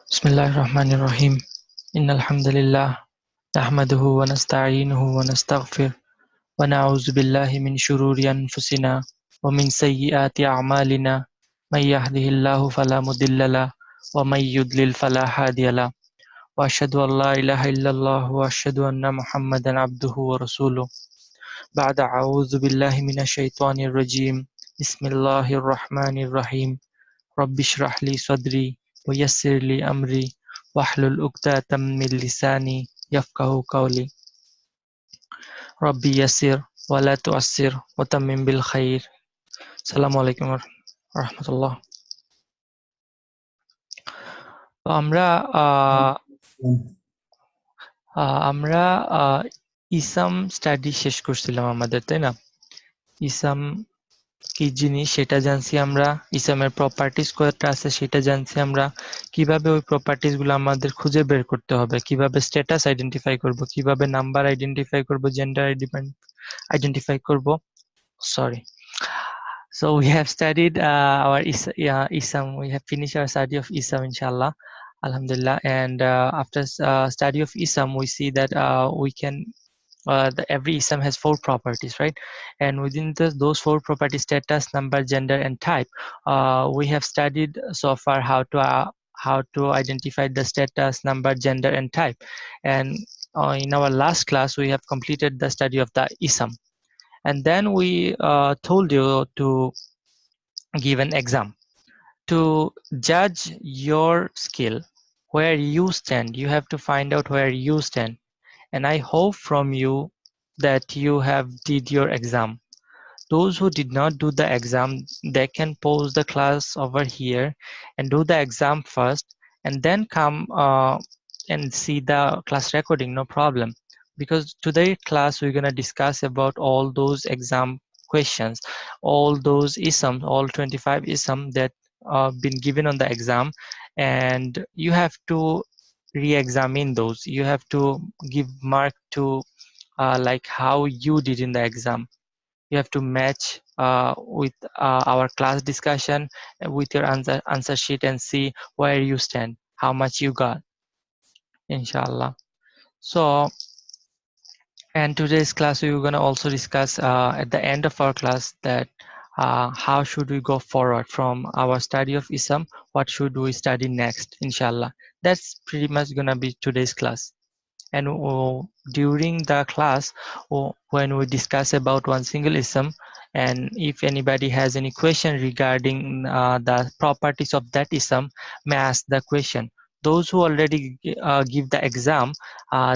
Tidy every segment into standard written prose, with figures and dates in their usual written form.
Bismillahirrahmanirrahim. Innal hamdalillah nahmaduhu wa nasta'inuhu wa nastaghfir wa na'udzu billahi min shururi anfusina wa min sayyiati a'malina. May yahdihillahu fala mudilla lahu wa may yudlil fala hadiya lahu. Wa ashhadu an la ilaha illallah wa ashhadu anna Muhammadan abduhu wa rasuluh. Ba'da a'udzu billahi minasy syaithanir rajim. Bismillahirrahmanirrahim. Rabbi shrah li sadri wa yassir li amri wahlul 'uqdatam min lisani yafqahu qawli. Rabbi yassir wa la tu'assir wa tammim bil khair. Assalamualaikum warahmatullah. তো আমরা ইসাম study শেষ করছিলাম আমাদের, তাই না? ইসাম কি জিনিস সেটা জানছি আমরা, ইসামের প্রপার্টিজ কয়টা আছে সেটা জানছি আমরা, কিভাবে ওই প্রপার্টিজ গুলো আমাদের খুঁজে বের করতে হবে, কিভাবে স্ট্যাটাস আইডেন্টিফাই করব, কিভাবে নাম্বার আইডেন্টিফাই করব, জেন্ডার আইডেন্টিফাই করব। Sorry. So we have studied our Isam. We have finished our study of Isam, inshallah, alhamdulillah. And after study of Isam, we see that we can every Isam has 4 properties, right? And within those 4 properties, status, number, gender, and type, we have studied so far how to identify the status, number, gender, and type. And in our last class, we have completed the study of the Isam. And then we told you to give an exam to judge your skill, where you stand. You have to find out where you stand. And I hope from you that you have did your exam. Those who did not do the exam, they can pause the class over here and do the exam first, and then come and see the class recording, no problem. Because today class we're gonna discuss about all those exam questions, all those isms, all 25 isms that been given on the exam, and you have to re-examine those. You have to give mark to like how you did in the exam. You have to match with our class discussion with your answer sheet and see where you stand, how much you got, inshallah. So, and today's class we're going to also discuss at the end of our class that how should we go forward from our study of Islam, what should we study next, inshallah. That's pretty much going to be today's class. And during the class, when we discuss about one single ism, and if anybody has any question regarding the properties of that ism, may ask the question. Those who already give the exam,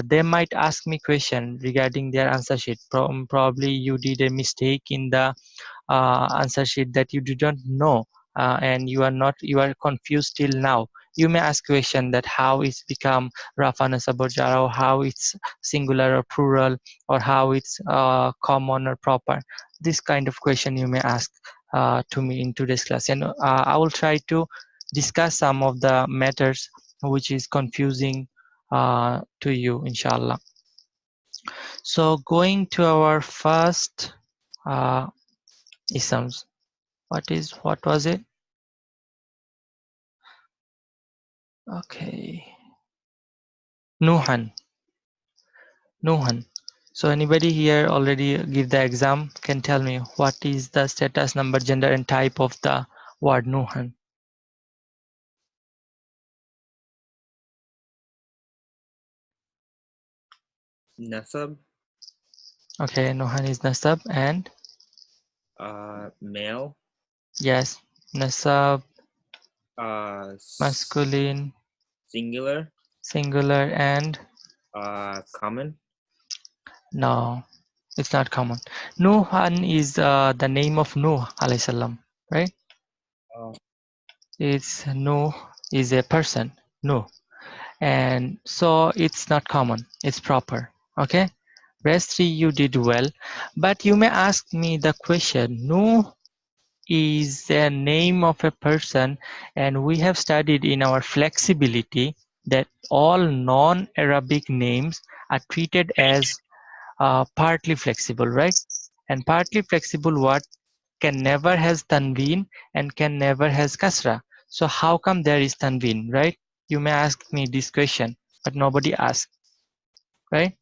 they might ask me question regarding their answer sheet. Probably you did a mistake in the answer sheet that you didn't know, and you are confused till now. You may ask question that how it's become Rafa Nasab or Jara, or how it's singular or plural, or how it's common or proper. This kind of question you may ask to me in today's class, and I will try to discuss some of the matters which is confusing to you, inshallah. So going to our first isms. What was it? Okay. Nuhan. So anybody here already give the exam can tell me what is the status, number, gender, and type of the word Nuhan? Nasab. Okay, Nuhan is Nasab, and male. yes, Nasab, masculine, singular, and common. No, it's not common. Nuhan is the name of Nuh alayhi salam, right? It's Nuh is a person, Nuh, and so it's not common, it's proper. Okay, rest 3 you did well, but you may ask me the question, Nuh is a name of a person, and we have studied in our flexibility that all non-Arabic names are treated as partly flexible, right? And partly flexible what can never has tanween and can never has kasra. So how come there is tanween, right? You may ask me this question, but nobody asked, right?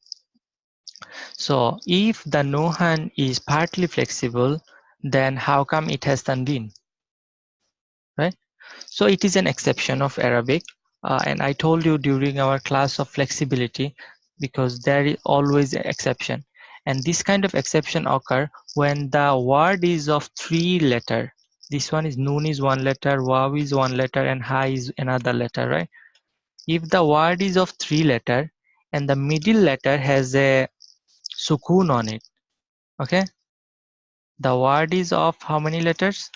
So if the Nuhan is partly flexible, then how come it has tanween, right? So it is an exception of Arabic, and I told you during our class of flexibility, because there is always an exception, and this kind of exception occur when the word is of 3 letter. This one is Nun is 1 letter, Waw is 1 letter, and Ha is another letter, right? If the word is of 3 letter and the middle letter has a sukun on it, okay? The word is of how many letters?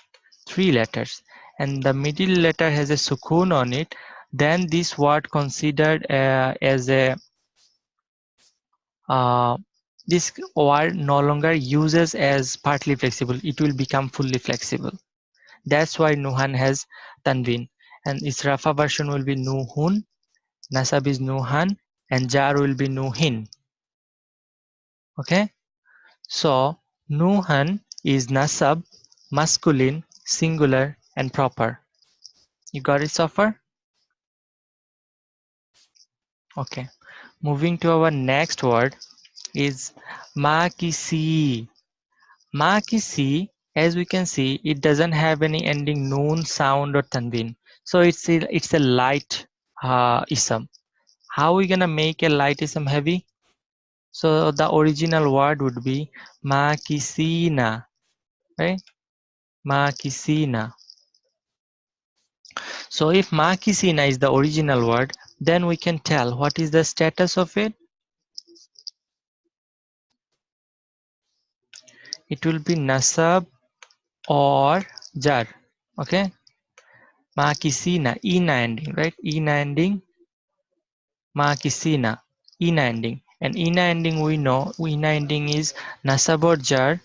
3 letters, and the middle letter has a sukun on it, then this word considered as a this word no longer uses as partly flexible. It will become fully flexible. That's why Nuhan has tanween, and its Rafa version will be Nuhun, Nasab is Nuhan, and Jar will be Nuhin. Okay, so Nuhan is Nasab, masculine, singular, and proper. You got it so far? Okay. Moving to our next word is makisi. Makisi, as we can see, it doesn't have any ending noon, sound, or tanween. So it's a light ism. How are we gonna make a light ism heavy? So the original word would be makisina, right? Makisina. So if makisina is the original word, then we can tell what is the status of it. It will be nasab or jar. Okay, makisina, ina ending, right? Ina ending, makisina, ina ending. And ina ending, we know ina ending is nasab or jar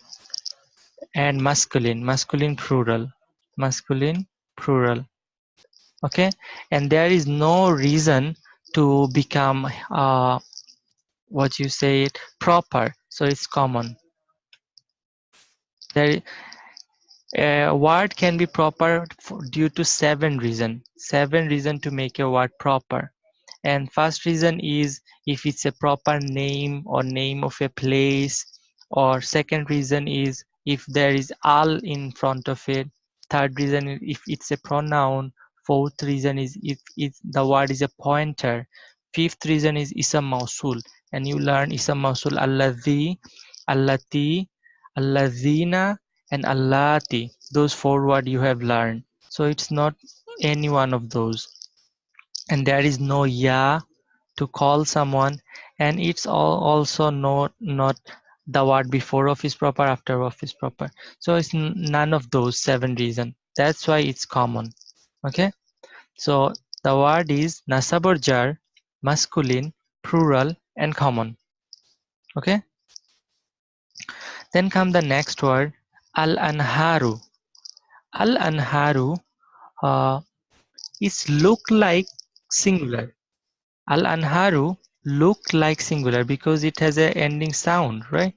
and masculine plural, masculine plural. Okay, and there is no reason to become what you say it proper, so it's common. There a word can be proper due to 7 reasons. 7 reasons to make a word proper. And first reason is if it's a proper name or name of a place, or second reason is if there is al in front of it. Third reason is if it's a pronoun. Fourth reason is if the word is a pointer. Fifth reason is isam mausul, and you learn isam mausul alladhi, allati, alladhina, and allati. Those 4 words you have learned. So it's not any one of those, and there is no ya to call someone, and it's also not the word before of is proper, after of is proper. So it's none of those 7 reasons. That's why it's common. Okay, so the word is nasab or jar, masculine, plural, and common. Okay, then come the next word, al anharu. Al anharu is look like singular. Al-Anharu look like singular because it has a ending sound, right?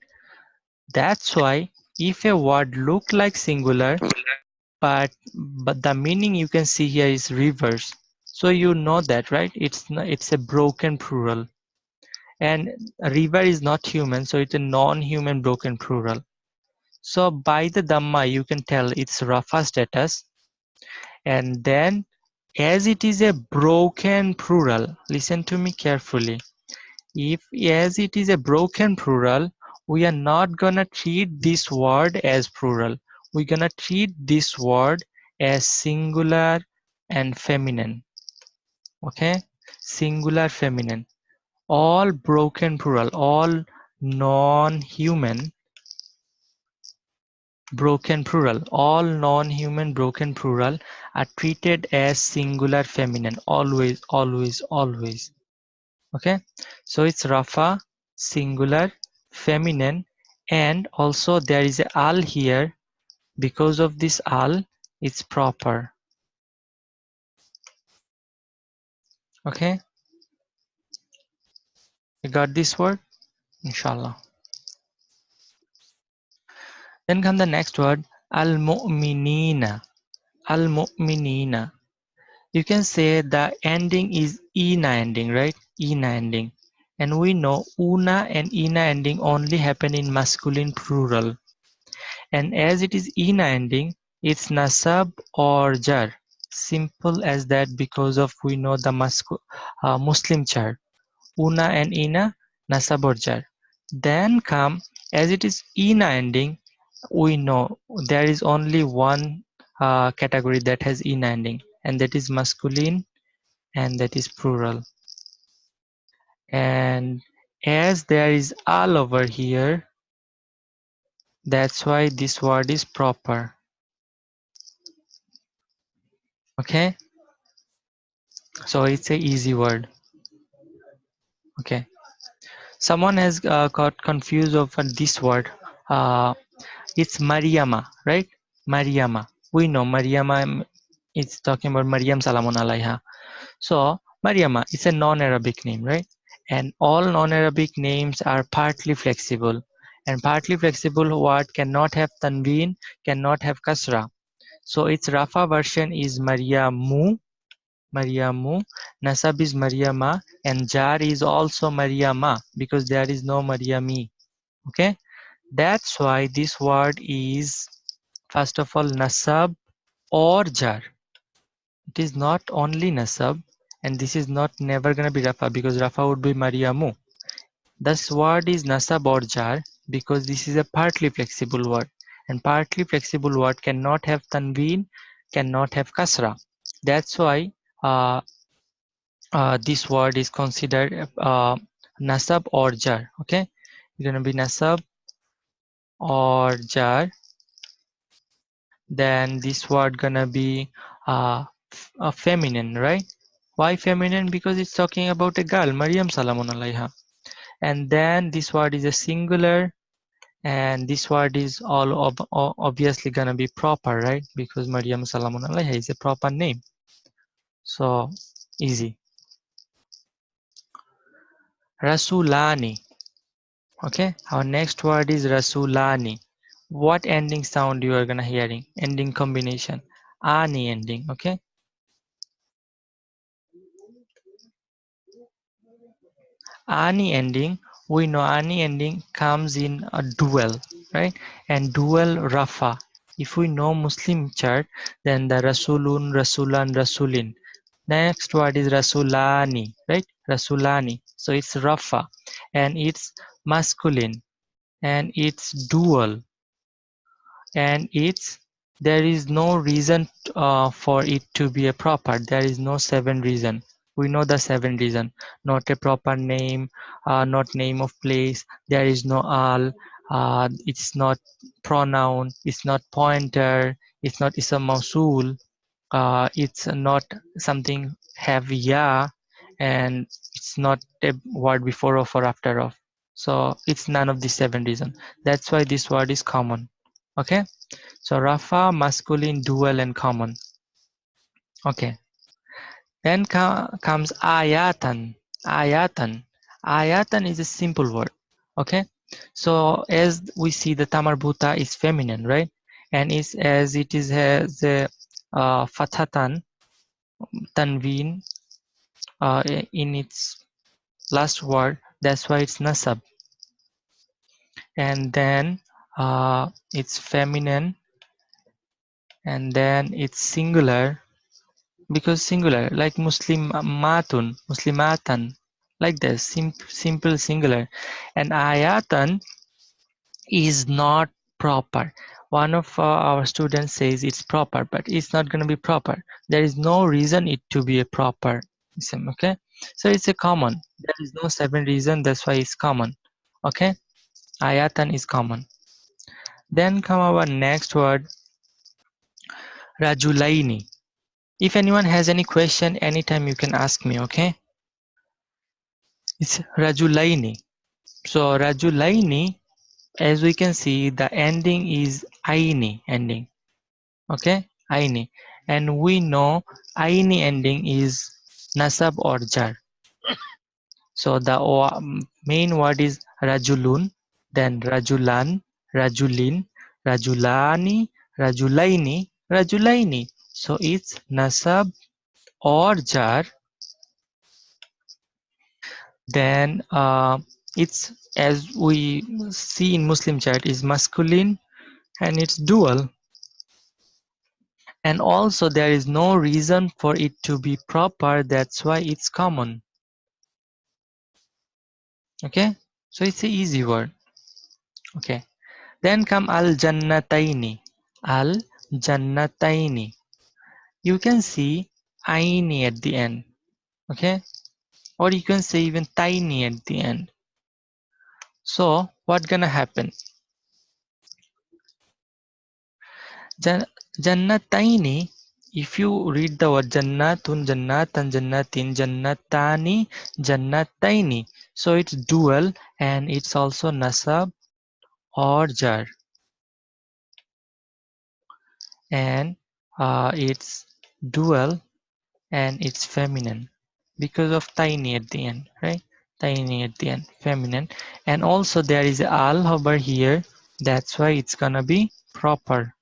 That's why if a word look like singular, but the meaning you can see here is reverse. So you know that, right? It's a broken plural. And river is not human, so it's a non-human broken plural. So by the Dhamma, you can tell it's Rafa status. And then as it is a broken plural, listen to me carefully. If as it is a broken plural, we are not gonna treat this word as plural. We're gonna treat this word as singular and feminine. Okay? Singular feminine. All broken plural, all non-human broken plural, all non-human broken plural are treated as singular feminine. Always, always, always. Okay, so it's Rafa, singular, feminine, and also there is a al here. Because of this al, it's proper. Okay, you got this word? Inshallah. Then come the next word, Al-mu'minina. Al-mu'minina. You can say the ending is ina ending, right? Ina ending. And we know una and ina ending only happen in masculine plural. And as it is ina ending, it's nasab or jar. Simple as that because of we know the Muslim chart. Una and ina, nasab or jar. Then come, as it is ina ending, we know there is only one category that has ina ending, and that is masculine, and that is plural. And as there is al over here, that's why this word is proper. Okay, so it's a easy word. Okay, someone has got confused over this word. It's Mariama, right? Mariama. We know Mariama. It's talking about Mariam Salamun Alaiha. So Mariama is a non-Arabic name, right? And all non-Arabic names are partly flexible. And partly flexible word cannot have tanween, cannot have kasra. So its Rafa version is Mariamu, Mariamu. Nasab is Mariama, and jar is also Mariama because there is no Mariami. Okay, that's why this word is first of all nasab or jar. It is not only nasab, and this is not never gonna be rafa because rafa would be Mariamu. This word is nasab or jar because this is a partly flexible word, and partly flexible word cannot have tanween, cannot have kasra. That's why this word is considered nasab or jar. Okay, it's gonna be nasab or jar. Then this word gonna be a feminine, right? Why feminine? Because it's talking about a girl, Mariam Salamun Alaiha. And then this word is a singular, and this word is obviously gonna be proper, right? Because Mariam Salamun Alaiha is a proper name. So easy. Rasulani. Okay, our next word is Rasulani. What ending sound you are gonna hearing? Ending combination. Ani ending, okay? Ani ending, we know Ani ending comes in a dual, right? And dual Rafa. If we know Muslim chart, then the Rasulun, Rasulan, Rasulin. Next word is Rasulani, right? Rasulani. So it's Rafa, and it's masculine, and it's dual, and it's there is no reason for it to be a proper. There is no seven reason. We know the seven reason. Not a proper name, not name of place. There is no al. It's not pronoun. It's not pointer. It's not ism mausul. It's not something have ya, and it's not a word before of or after of. So it's none of the seven reason. That's why this word is common. Okay. So Rafa, masculine, dual, and common. Okay. Then comes ayatan. Ayatan. Ayatan is a simple word. Okay. So as we see, the tamarbuta is feminine, right? And it's as it is has a fathatan, tanween in its last word. That's why it's nasab. And then it's feminine, and then it's singular. Because singular, like muslimatun, muslimatan, like this, simple singular. And ayatan is not proper. One of our students says it's proper, but it's not going to be proper. There is no reason it to be a proper ism, okay? So it's a common. There is no seven reason, that's why it's common, okay? Ayatan is common. Then come our next word, rajulaini. If anyone has any question, anytime you can ask me, okay? It's Rajulaini. So Rajulaini, as we can see, the ending is Aini ending. Okay, Aini. And we know Aini ending is Nasab or Jar. So the main word is Rajulun, then Rajulan, Rajulin, Rajulani, Rajulaini, Rajulaini. So it's nasab or jar. Then it's, as we see in Muslim chat, is masculine and it's dual. And also there is no reason for it to be proper, that's why it's common. Okay, so it's an easy word. Okay, then come al-jannataini. Al-jannataini. You can see aini at the end. Okay, or you can say even tiny at the end. So what gonna happen? Jannataini, if you read the word jannatun, jannatan, jannatin, jannatani, jannataini, so it's dual and it's also nasab or jar, and it's dual and it's feminine because of tiny at the end, right? Tiny at the end, feminine. And also there is al over here, that's why it's gonna be proper.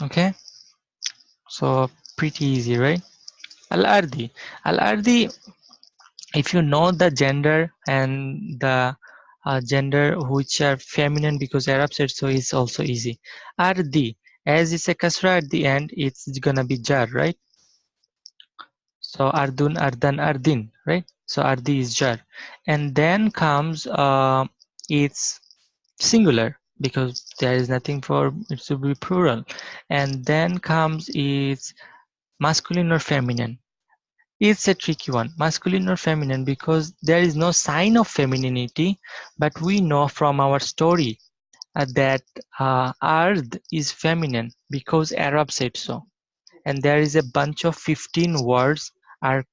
Okay, so pretty easy, right? Al-ardi. Al-ardi, if you know the gender and the gender which are feminine, because Arab said so, is also easy. Ardi, as it's a kasra at the end, it's gonna be jar, right? So ardun, ardan, ardin, right? So ardi is jar. And then comes it's singular because there is nothing for it to be plural. And then comes it's masculine or feminine. It's a tricky one, masculine or feminine, because there is no sign of femininity, but we know from our story that Ard is feminine because Arab said so. And there is a bunch of 15 words are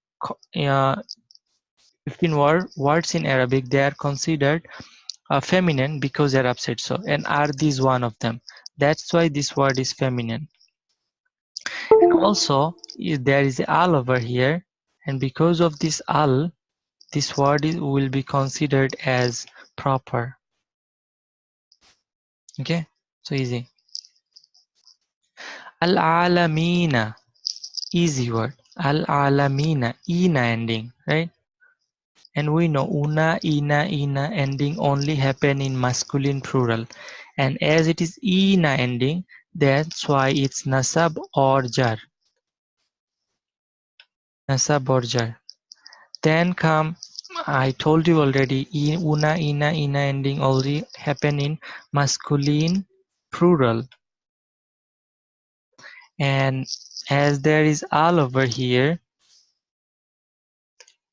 15 words in Arabic, they are considered feminine because Arab said so, and Ard is one of them. That's why this word is feminine. And also there is al over here, and because of this al, this word will be considered as proper. Okay, so easy. Al-alamina, easy word. Al-alamina, ina ending, right? And we know una, ina ending only happen in masculine plural. And as it is ina ending, that's why it's nasab or jar. Nasab or jar. Then come, I told you already, una, ina ending only happen in masculine plural. And as there is al over here,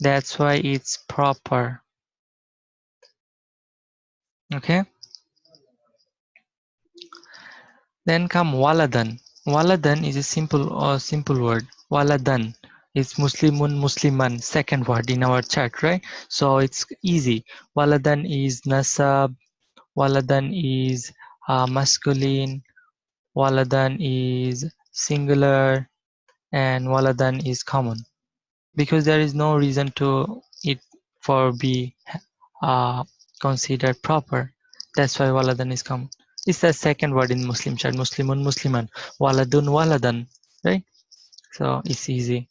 that's why it's proper. Okay, then come waladan. Waladan is a simple word. Waladan is muslimun, musliman, second word in our chart, right? So it's easy. Waladan is nasab, waladan is masculine, waladan is singular, and waladan is common, because there is no reason to it for be uh, considered proper. That's why waladan is common. It's the second word in Muslim chart. Muslimun, musliman. Waladun, waladan. Right? So it's easy.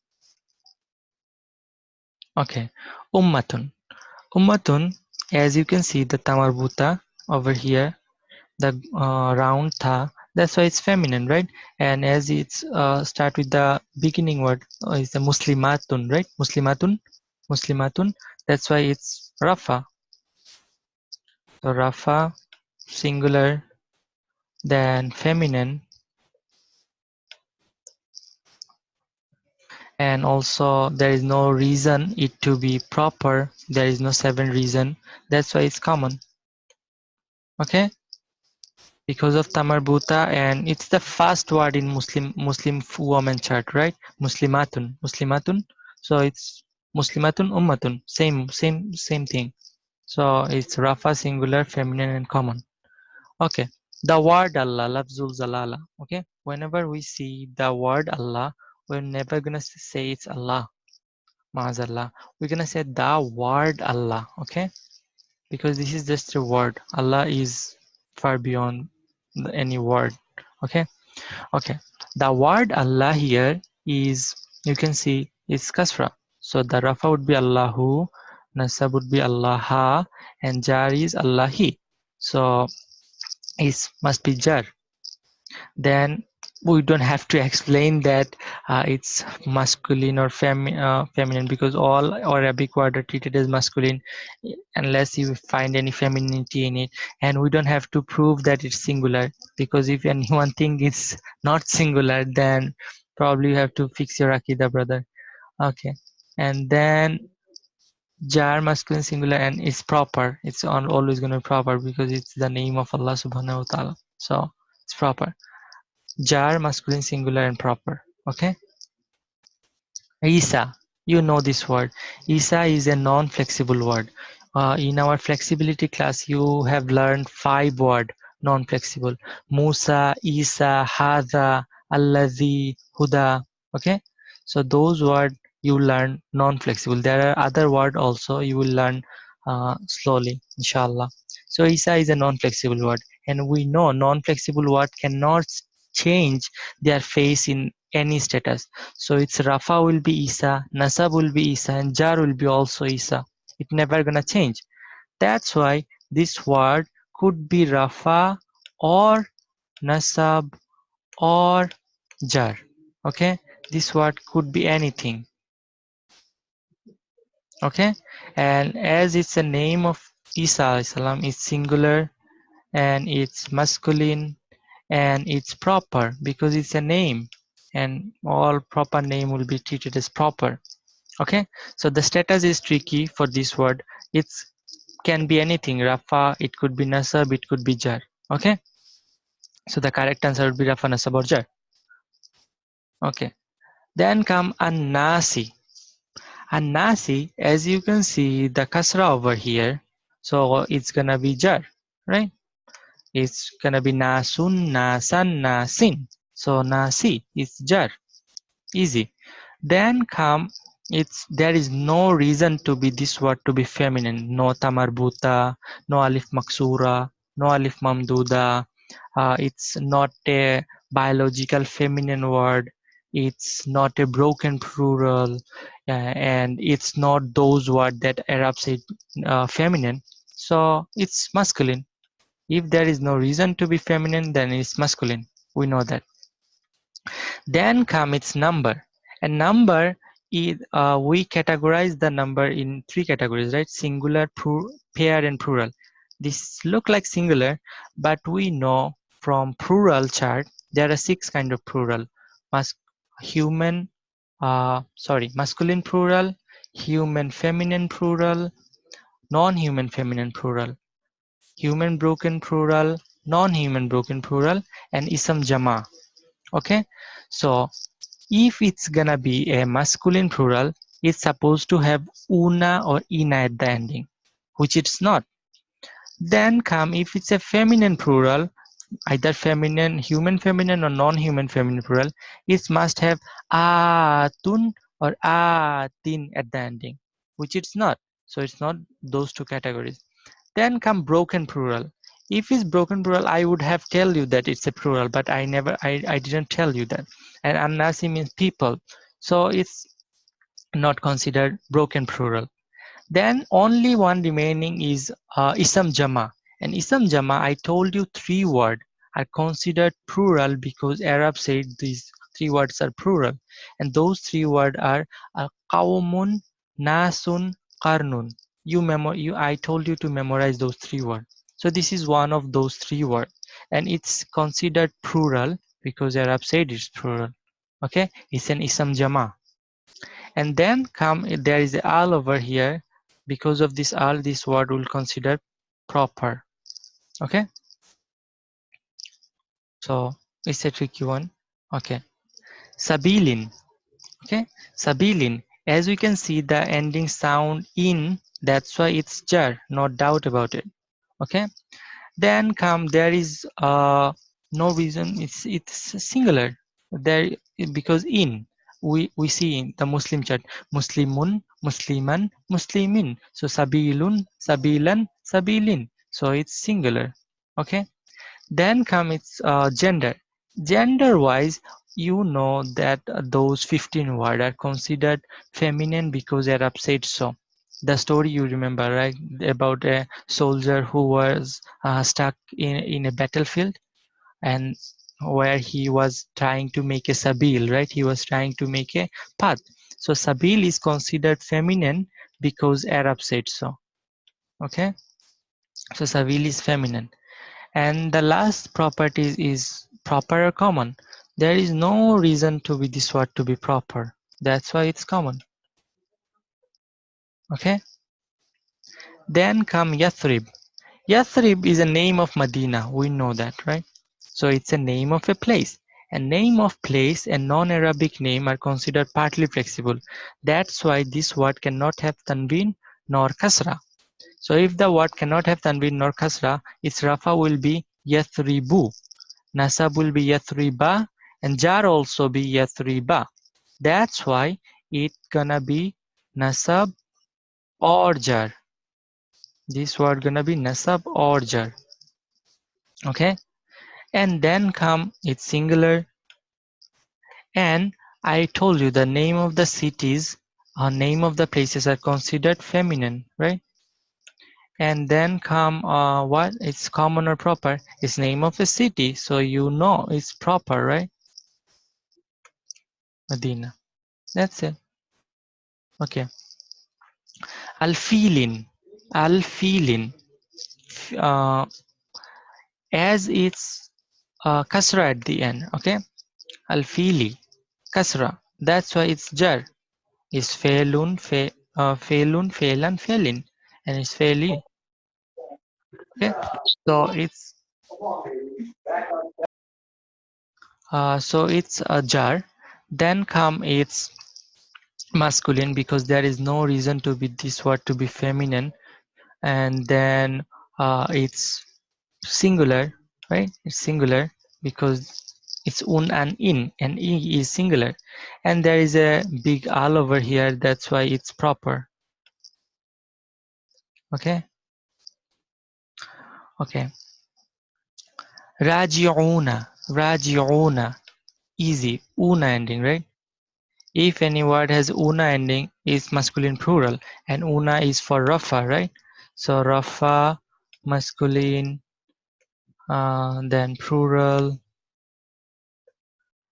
Okay. Ummatun. Ummatun, as you can see, the tamar buta over here, the round tha, that's why it's feminine, right? And as it's start with the beginning word, is the muslimatun, right? Muslimatun, that's why it's rafa. So rafa, singular, then feminine, and also there is no reason it to be proper, there is no seven reason, that's why it's common. Okay, because of tamarbuta, and it's the first word in Muslim woman chart, right? Muslimatun, so it's muslimatun ummatun, same thing. So it's rafa, singular, feminine, and common. Okay, the word Allah, lafzul zalala. Okay, whenever we see the word Allah, we're never gonna say it's Allah, Maazallah. We're gonna say the word Allah. Okay, because this is just a word. Allah is far beyond any word. Okay. Okay. The word Allah here is, you can see, is kasra. So the rafa would be Allahu, nasab would be Allaha, and jar is Allahi. So it must be jar. Then we don't have to explain that it's masculine or feminine, because all Arabic words are treated as masculine unless you find any femininity in it. And we don't have to prove that it's singular, because if anyone thinks it's not singular, then probably you have to fix your akida, brother. Okay. And then jar, masculine singular, and it's proper. It's always going to be proper because it's the name of Allah subhanahu wa ta'ala. So it's proper. Jar, masculine singular and proper. Okay. Isa, you know this word. Isa is a non-flexible word. In our flexibility class, you have learned 5 words non-flexible. Musa, Isa, Hada, Alladhi, Huda. Okay. So those words you learn non-flexible. There are other words also you will learn slowly, inshallah. So Isa is a non-flexible word, and we know non-flexible word cannot change their face in any status. So its Rafa will be Isa, Nasab will be Isa, and Jar will be also Isa. It never gonna change. That's why this word could be Rafa or Nasab or Jar. Okay, this word could be anything. Okay, and as it's a name of Isa salam, it's singular and it's masculine and it's proper because it's a name, and all proper name will be treated as proper. Okay, so the status is tricky for this word. It can be anything, Rafa, it could be Nasab, it could be Jar. Okay, so the correct answer would be Rafa, Nasab or Jar. Okay, then come An-Nasi. An-Nasi, as you can see the kasra over here, so it's gonna be Jar, right? It's gonna be Nasun, Nasan, Nasin. So Nasi is Jar. Easy. Then come, there is no reason to be this word to be feminine. No tamarbuta, no alif maksura, no alif mamduda. It's not a biological feminine word. It's not a broken plural, and it's not those words that Arabs say feminine. So it's masculine. If there is no reason to be feminine, then it's masculine. We know that. Then come its number. A number is, we categorize the number in 3 categories, right? Singular, pair, and plural. This look like singular, but we know from plural chart there are 6 kind of plural. Human, masculine plural, human feminine plural, non-human feminine plural, human broken plural, non-human broken plural, and ism jama. Okay, so if it's gonna be a masculine plural, it's supposed to have una or ina at the ending, which it's not. Then come, if it's a feminine plural, either feminine, human feminine or non-human feminine plural, it must have atun or atin at the ending, which it's not. So it's not those 2 categories. Then come broken plural. If it's broken plural, I would have tell you that it's a plural, but I didn't tell you that. And Annasi means people, so it's not considered broken plural. Then only one remaining is Isam Jama. And Isam Jama, I told you 3 words are considered plural because Arab said these 3 words are plural. And those 3 words are Qawmun, Nasun, Qarnun. I told you to memorize those 3 words. So this is one of those 3 words. And it's considered plural because Arab said it's plural. Okay, it's an Isam Jama. And then there is al over here. Because of this al, this word will consider proper. Okay, so it's a tricky one. Okay, sabilin. Okay, sabilin, as we can see the ending sound in, that's why it's jar, no doubt about it. Okay, then there is no reason, it's singular there, because in, we see in the Muslim chart, Muslimun, Musliman, Muslimin. So sabilun, sabilan, sabilin. So it's singular. Okay. Then come its gender. Gender wise, you know that those 15 words are considered feminine because Arab said so. The story you remember, right? About a soldier who was stuck in a battlefield, and where he was trying to make a sabil, right? He was trying to make a path. So sabil is considered feminine because Arab said so. Okay, so sabil is feminine. And the last property is proper or common. There is no reason to be this word to be proper. That's why it's common. Okay. Then come Yathrib. Yathrib is a name of Medina. We know that, right? So it's a name of a place. A name of place and non-Arabic name are considered partly flexible. That's why this word cannot have tanween nor kasra. So if the word cannot have tanween nor kasra, its rafa will be Yathribu. Nasab will be Yathriba, and jar also be Yathriba. That's why it gonna be nasab or jar. This word gonna be nasab or jar. Okay, and then come its singular. And I told you the name of the cities or name of the places are considered feminine, right? And then come what? It's common or proper. It's name of a city, so you know it's proper, right? Medina. That's it. Okay. Al-Filin. Al-Filin. Uh, as it's kasra at the end, okay? Al-Fili. Kasra. That's why it's jar. It's Felun, Felun, Felan, Felin. And it's Feli. Okay? So it's a jar. Then come its masculine because there is no reason to be this word to be feminine. And then it's singular, right? It's singular because it's un and in, and e is singular, and there is a big al over here. That's why it's proper. Okay. Okay. Raji'una. Raji'una. Easy. Una ending, right? If any word has una ending, it's masculine plural, and una is for rafa, right? So rafa, masculine, then plural,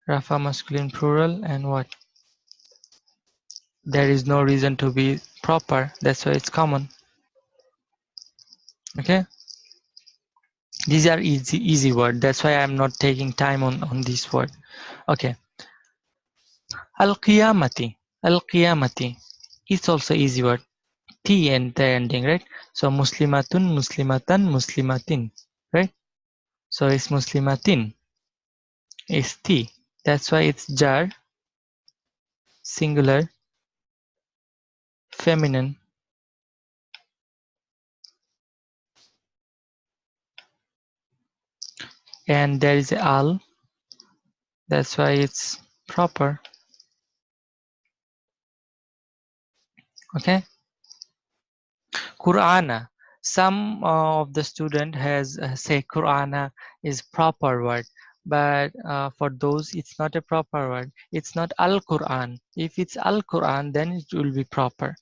rafa, masculine plural, and what? There is no reason to be proper. That's why it's common. Okay. These are easy word. That's why I'm not taking time on this word. Okay. Al-Qiyamati. Al-Qiyamati. It's also easy word. T and the ending, right? So Muslimatun, Muslimatan, Muslimatin, right? So it's Muslimatin. It's T. That's why it's jar, singular, feminine. And there is al. That's why it's proper. Okay. Qurana. Some of the student has say Qurana is proper word, but for those it's not a proper word. It's not Al-Quran. If it's Al-Quran, then it will be proper.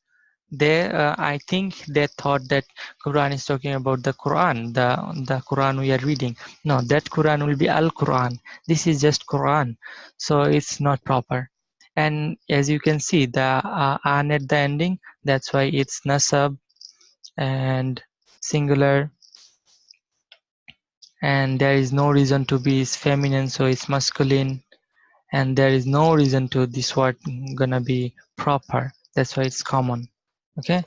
I think they thought that Quran is talking about the Quran, the Quran we are reading. No, that Quran will be Al-Quran. This is just Quran, so it's not proper. And as you can see, the an at the ending, that's why it's nasab and singular, and there is no reason to be feminine, so it's masculine, and there is no reason to this word gonna be proper. That's why it's common. Okay.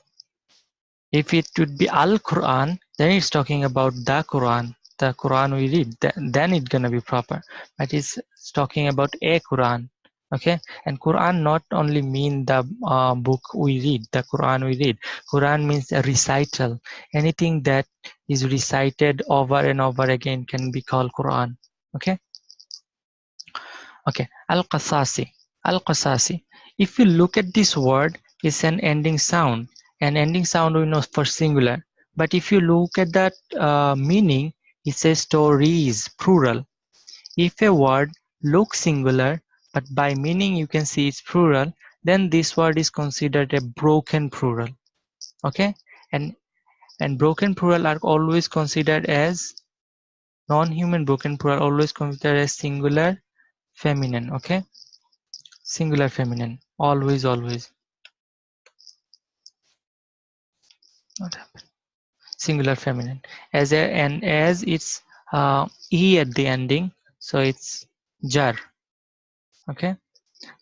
If it would be Al-Quran, then it's talking about the Quran we read, then it's gonna be proper. But it's talking about a Quran, okay? And Quran not only mean the book we read, the Quran we read. Quran means a recital. Anything that is recited over and over again can be called Quran, okay? Okay, Al-Qasasi. Al-Qasasi. If you look at this word, it's an ending sound. An ending sound we know for singular. But if you look at that meaning, It says stories, plural. If a word looks singular, but by meaning you can see it's plural, then this word is considered a broken plural. Okay? And broken plural are always considered as non-human broken plural, always considered as singular feminine. Okay? Singular feminine. Always, always. What happened? Singular feminine. As it's e at the ending, so it's jar. Okay?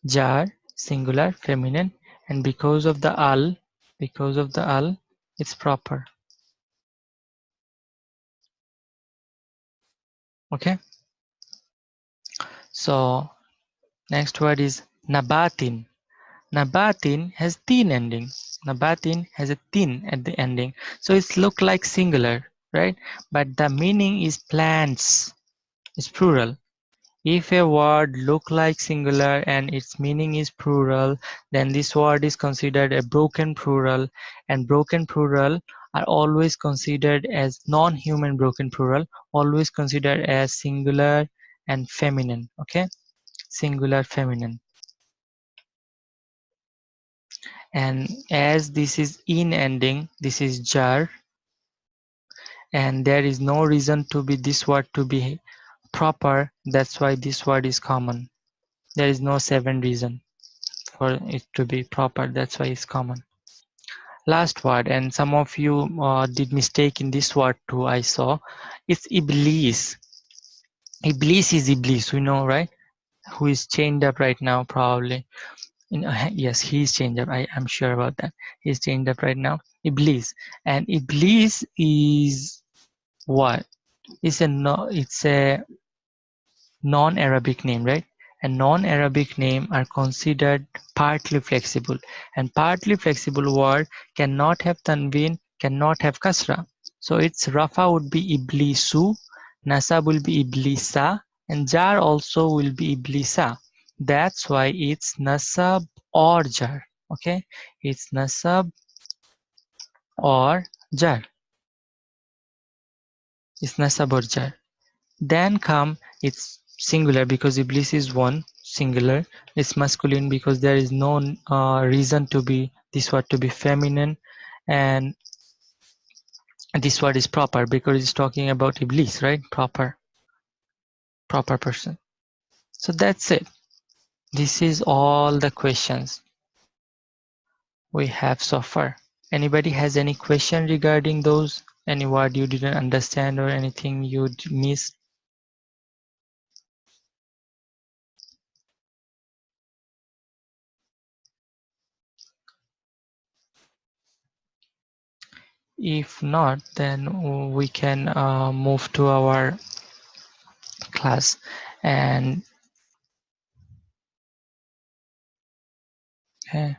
Jar, singular, feminine, and because of the al, it's proper. Okay. So next word is Nabatean. Nabatean has teen ending. Nabatean has a teen at the ending, so it's look like singular, right? But the meaning is plants. It's plural. If a word look like singular and its meaning is plural, then this word is considered a broken plural, and broken plural are always considered as non-human broken plural, always considered as singular and feminine. Okay, singular feminine. And as this is in ending, this is jar, and there is no reason to be this word to be proper. That's why this word is common. There is no 7 reason for it to be proper. That's why it's common. Last word, and some of you did mistake in this word too. I saw it's Iblis. Iblis is Iblis, we know, right? Who is chained up right now, probably. Yes, he's chained up. I'm sure about that. He's chained up right now. Iblis, and Iblis is what? It's a non-Arabic name, right? And non-Arabic name are considered partly flexible, and partly flexible word cannot have tanween, cannot have kasra. So its rafa would be iblisu, nasab will be iblisa, and jar also will be iblisa. That's why it's nasab or jar. Okay, it's nasab or jar. It's nasab or jar. Then come it's singular because Iblis is one, singular. It's masculine because there is no reason to be this word to be feminine, and this word is proper because it's talking about Iblis, right? Proper person. So that's it. This is all the questions we have so far. Anybody has any question regarding those? Any word you didn't understand or anything you missed? If not, then we can move to our class. And okay.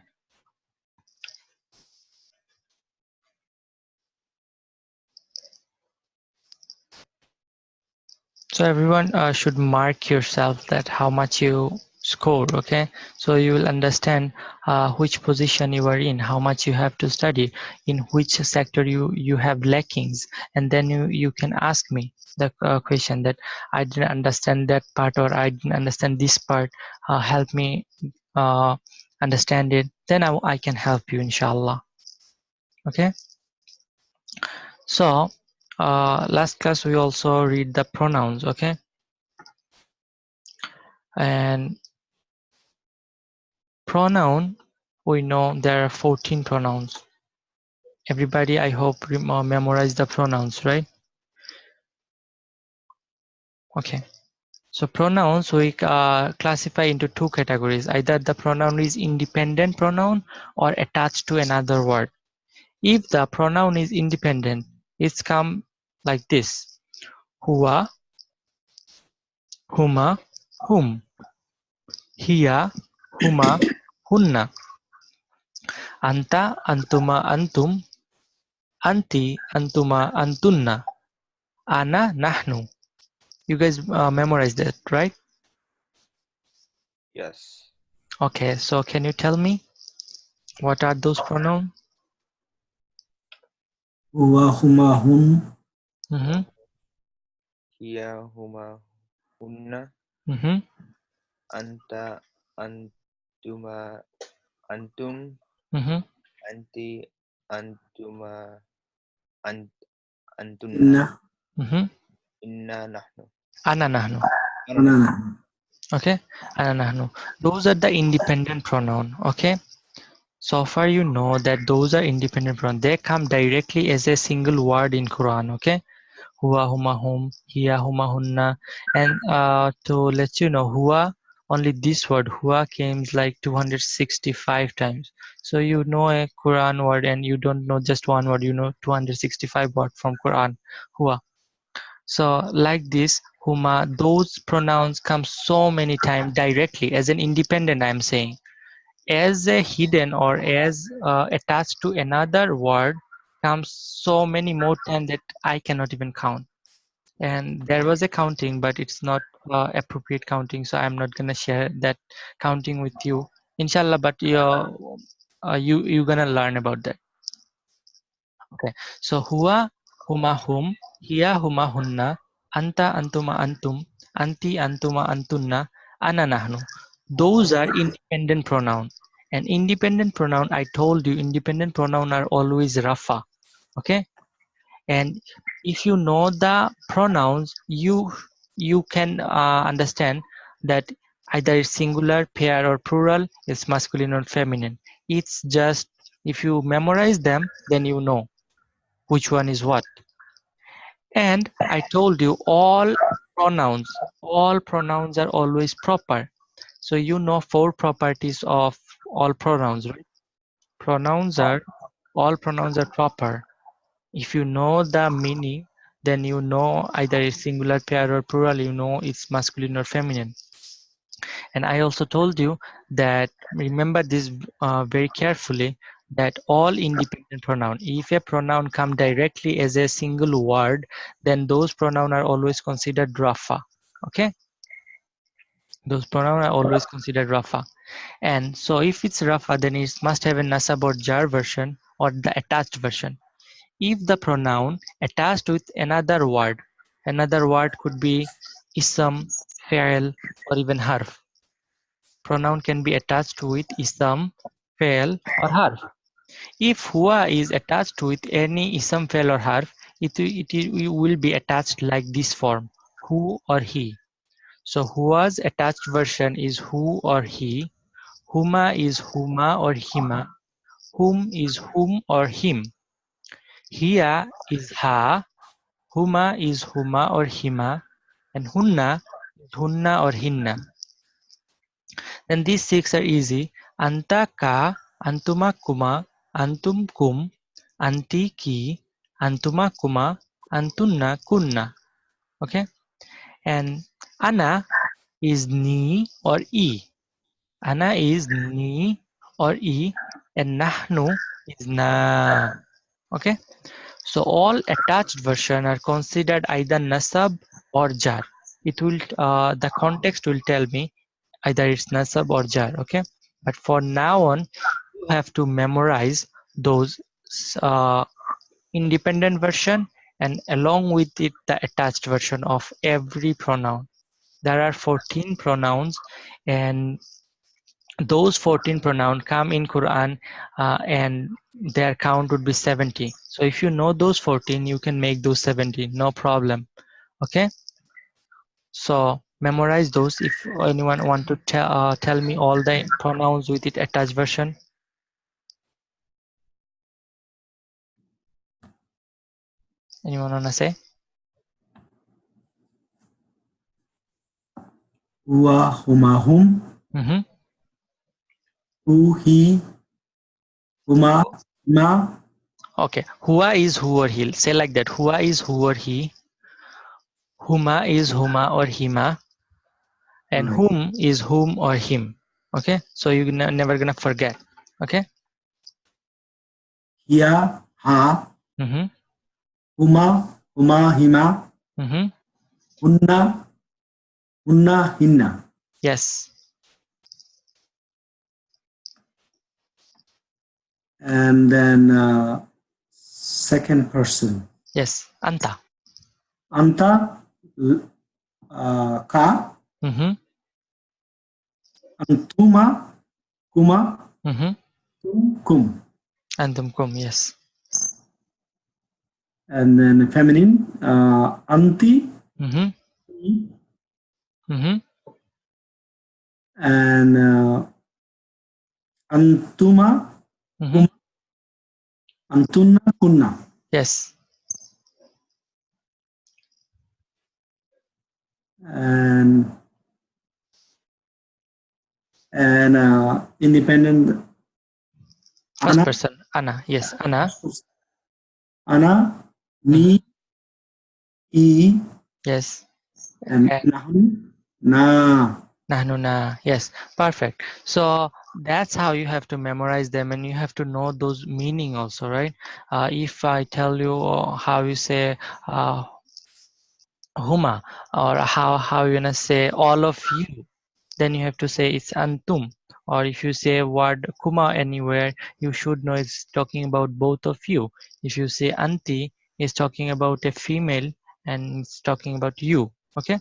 So everyone should mark yourself that how much you scored. Okay, so you will understand which position you are in, how much you have to study, in which sector you have lackings, and then you can ask me the question that I didn't understand that part, or I didn't understand this part, help me understand it, then I can help you, inshallah. Okay, so last class we also read the pronouns. Okay, and pronoun, we know there are 14 pronouns. Everybody, I hope, memorize the pronouns, right? Okay, so pronouns we classify into 2 categories. Either the pronoun is independent pronoun or attached to another word. If the pronoun is independent, it's come like this: huwa, huma, hum; hiya, huma, hunna; anta, antuma, antum; anti, antuma, antunna; ana, nahnu. You guys memorize that, right? Yes. Okay, so can you tell me what are those pronouns? Huwa, huma, hum, Mm-hmm. hiya, huma, hunna, Mm-hmm. anta, antuma, antum, Mm-hmm. anti, antuma, ant, antunna, Inna. Mm-hmm. inna, nahnu. Ana nahnu. Ana, nahnu. Banana. Okay. Ana nahnu. Those are the independent pronoun. Okay. So far you know that those are independent pronoun. They come directly as a single word in Quran. Okay. Huwa, huma, hum, hiya, huma, hunna. And to let you know, huwa, only this word huwa came like 265 times. So you know a Quran word and you don't know just one word, you know 265 words from Quran, huwa. So like this, huma, those pronouns come so many times directly as an independent, I am saying. As a hidden or as attached to another word comes so many more times that I cannot even count. And there was a counting, but it's not appropriate counting, so I'm not gonna share that counting with you, inshallah. But you're gonna learn about that. Okay, so huwa, huma, hum, hiya, huma, hunna, anta, antuma, antum, anti, antuma, antunna, ana, nahnu. Those are independent pronoun. And independent pronoun, I told you, independent pronoun are always rafa. Okay, and if you know the pronouns, you can understand that either it's singular, pair, or plural, it's masculine or feminine. It's just if you memorize them, then you know which one is what. And I told you all pronouns are always proper. So you know 4 properties of all pronouns, right? All pronouns are proper. If you know the meaning, then you know either it's singular, pair, or plural, you know it's masculine or feminine. And I also told you that remember this very carefully, that all independent pronoun, if a pronoun come directly as a single word, then those pronoun are always considered rafa. Okay, those pronoun are always considered rafa. And so if it's rafa, then it must have a nasab or jar version or the attached version. If the pronoun attached with another word could be ism, fa'il, or even harf. Pronoun can be attached with ism, fa'il, or harf. If huwa is attached with any ism, fa'il, or harf, it will be attached like this form, who or he. So huwa's attached version is who or he, huma is huma or hima, whom is whom or him, hiya is ha, huma is huma or hima, and hunna is hunna or hinna. Then these 6 are easy. Anta ka, antuma kuma, antum kum, anti ki, antuma kuma, antunna kunna. Okay? And ana is ni or e. Ana is ni or e, and nahnu is na. Okay? So all attached version are considered either nasab or jar. It will the context will tell me either it's nasab or jar. Okay, but for now on, you have to memorize those uh, independent version and along with it the attached version of every pronoun. There are 14 pronouns, and those 14 pronouns come in Quran, and their count would be 70. So if you know those 14, you can make those 70, no problem. Okay, so memorize those. If anyone want to tell me all the pronouns with it attached version. Anyone wanna say? Huwa, huma, hum. Mm-hmm. Who, he, huma, hima. Okay, Hua is who or he. Say like that. Hua is who or he. Huma is huma or hima. And Right. whom is whom or him. Okay, so you're never gonna forget. Okay. Hiya, ha. Mm-hmm. Huma, huma, hima. Mm-hmm. Hunna, hunna, hinna. Yes. And then second person. Yes. Anta. Anta, ka, Mm-hmm. antuma, kuma, Mm-hmm. kum. Antum-kum, yes. And then feminine, anti, Mm-hmm. Mm-hmm. and antuma, Mm-hmm. antunna, kunna. Yes. And independent, First ana, person, Ana. Yes, Ana. ana, Mm-hmm. ni, i, Yes. and nahnu, na. Nahnuna, yes, perfect. So that's how you have to memorize them, and you have to know those meaning also, right? If I tell you how you say uh, huma, or how you're gonna say all of you, then you have to say it's antum. Or if you say word kuma anywhere, you should know it's talking about both of you. If you say anti, it's talking about a female and it's talking about you. Okay.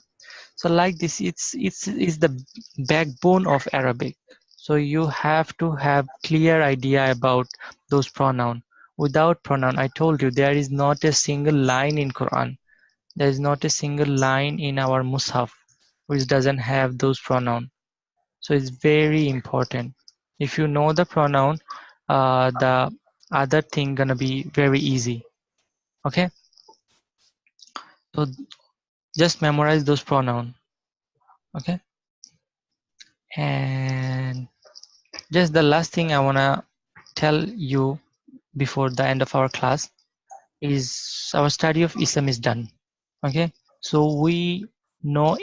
So like this, it's the backbone of Arabic. So you have to have clear idea about those pronoun. Without pronoun, I told you there is not a single line in Quran. There is not a single line in our Mus'haf which doesn't have those pronoun. So it's very important. If you know the pronoun, the other thing gonna be very easy. Okay, so just memorize those pronoun. Okay, and just the last thing I wanna tell you before the end of our class is our study of Islam is done. Okay, so we know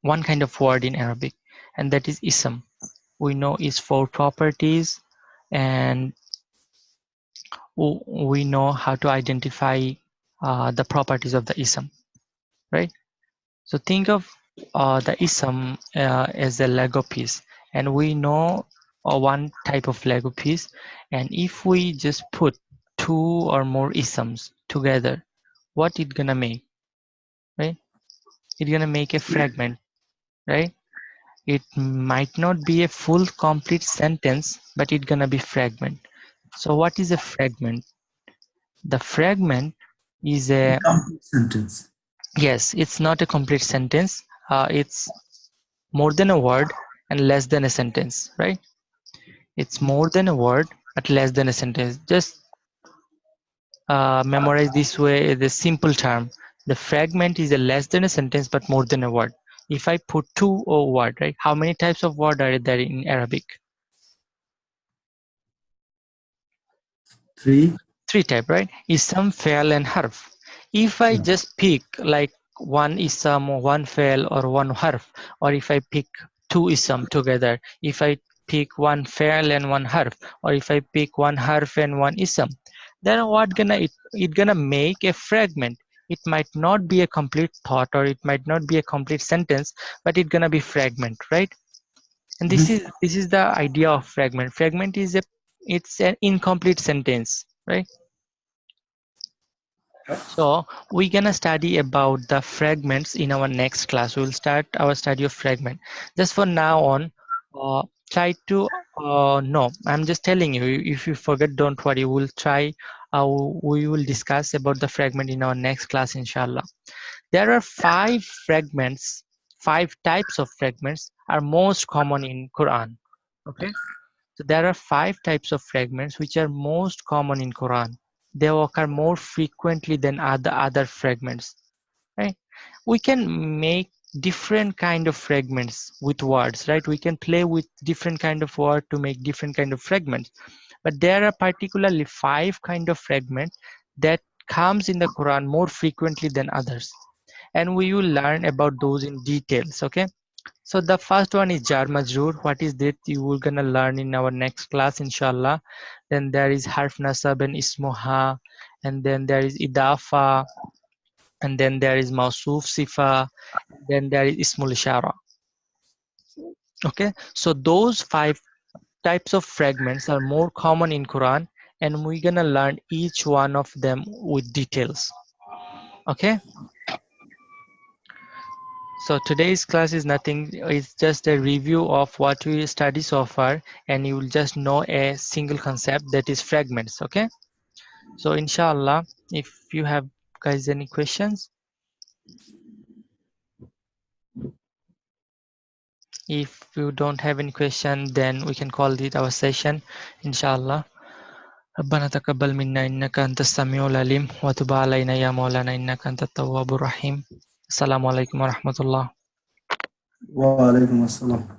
one kind of word in Arabic, and that is ism. We know its four properties, and we know how to identify the properties of the ism, right? So think of the ism as a Lego piece, and we know one type of Lego piece, and if we just put two or more isms together, what it gonna make, right? It's gonna make a fragment, right? It might not be a full complete sentence, but it's gonna be fragment. So what is a fragment? The fragment is a, Incomplete sentence. yes, it's not a complete sentence. It's more than a word and less than a sentence, right? It's more than a word but less than a sentence. Just memorize this way the simple term. The fragment is a less than a sentence but more than a word. If I put two or word, right? How many types of word are there in Arabic? Three. Three type, right? Isam, fail, and harf. If I just pick like one isam or one fail or one harf, or if I pick two isam together, if I pick one fail and one harf, or if I pick one harf and one isam, then what gonna it gonna make a fragment. It might not be a complete thought or it might not be a complete sentence, but it gonna be fragment, right? And this is the idea of fragment. Fragment is it's an incomplete sentence, right? So we're gonna study about the fragments in our next class. We'll start our study of fragment. Just for now on, try to no. I'm just telling you. If you forget, don't worry. We'll try. We will discuss about the fragment in our next class, inshallah. There are five fragments. Five types of fragments are most common in Quran. Okay. So there are five types of fragments which are most common in Quran. They occur more frequently than other fragments. Right? We can make different kind of fragments with words, right? We can play with different kind of word to make different kind of fragments. But there are particularly five kind of fragments that comes in the Quran more frequently than others. And we will learn about those in details, okay? So the first one is jar majroor. What is that? You will gonna learn in our next class, inshallah. Then there is harf nasab and ismuha, and then there is idafa, and then there is mausuf sifa, then there is ismul ishara. Okay, so those five types of fragments are more common in Quran, and we're gonna learn each one of them with details. Okay. So today's class is nothing, it's just a review of what we study so far, and you will just know a single concept, that is fragments. Okay, so inshallah, if you have guys any questions, if you don't have any question, then we can call it our session, inshallah. ربنا تقبل منا إنك أنت السميع العليم وتب علينا يا مولانا إنك أنت التواب الرحيم. السلام عليكم ورحمة الله. وعليكم السلام.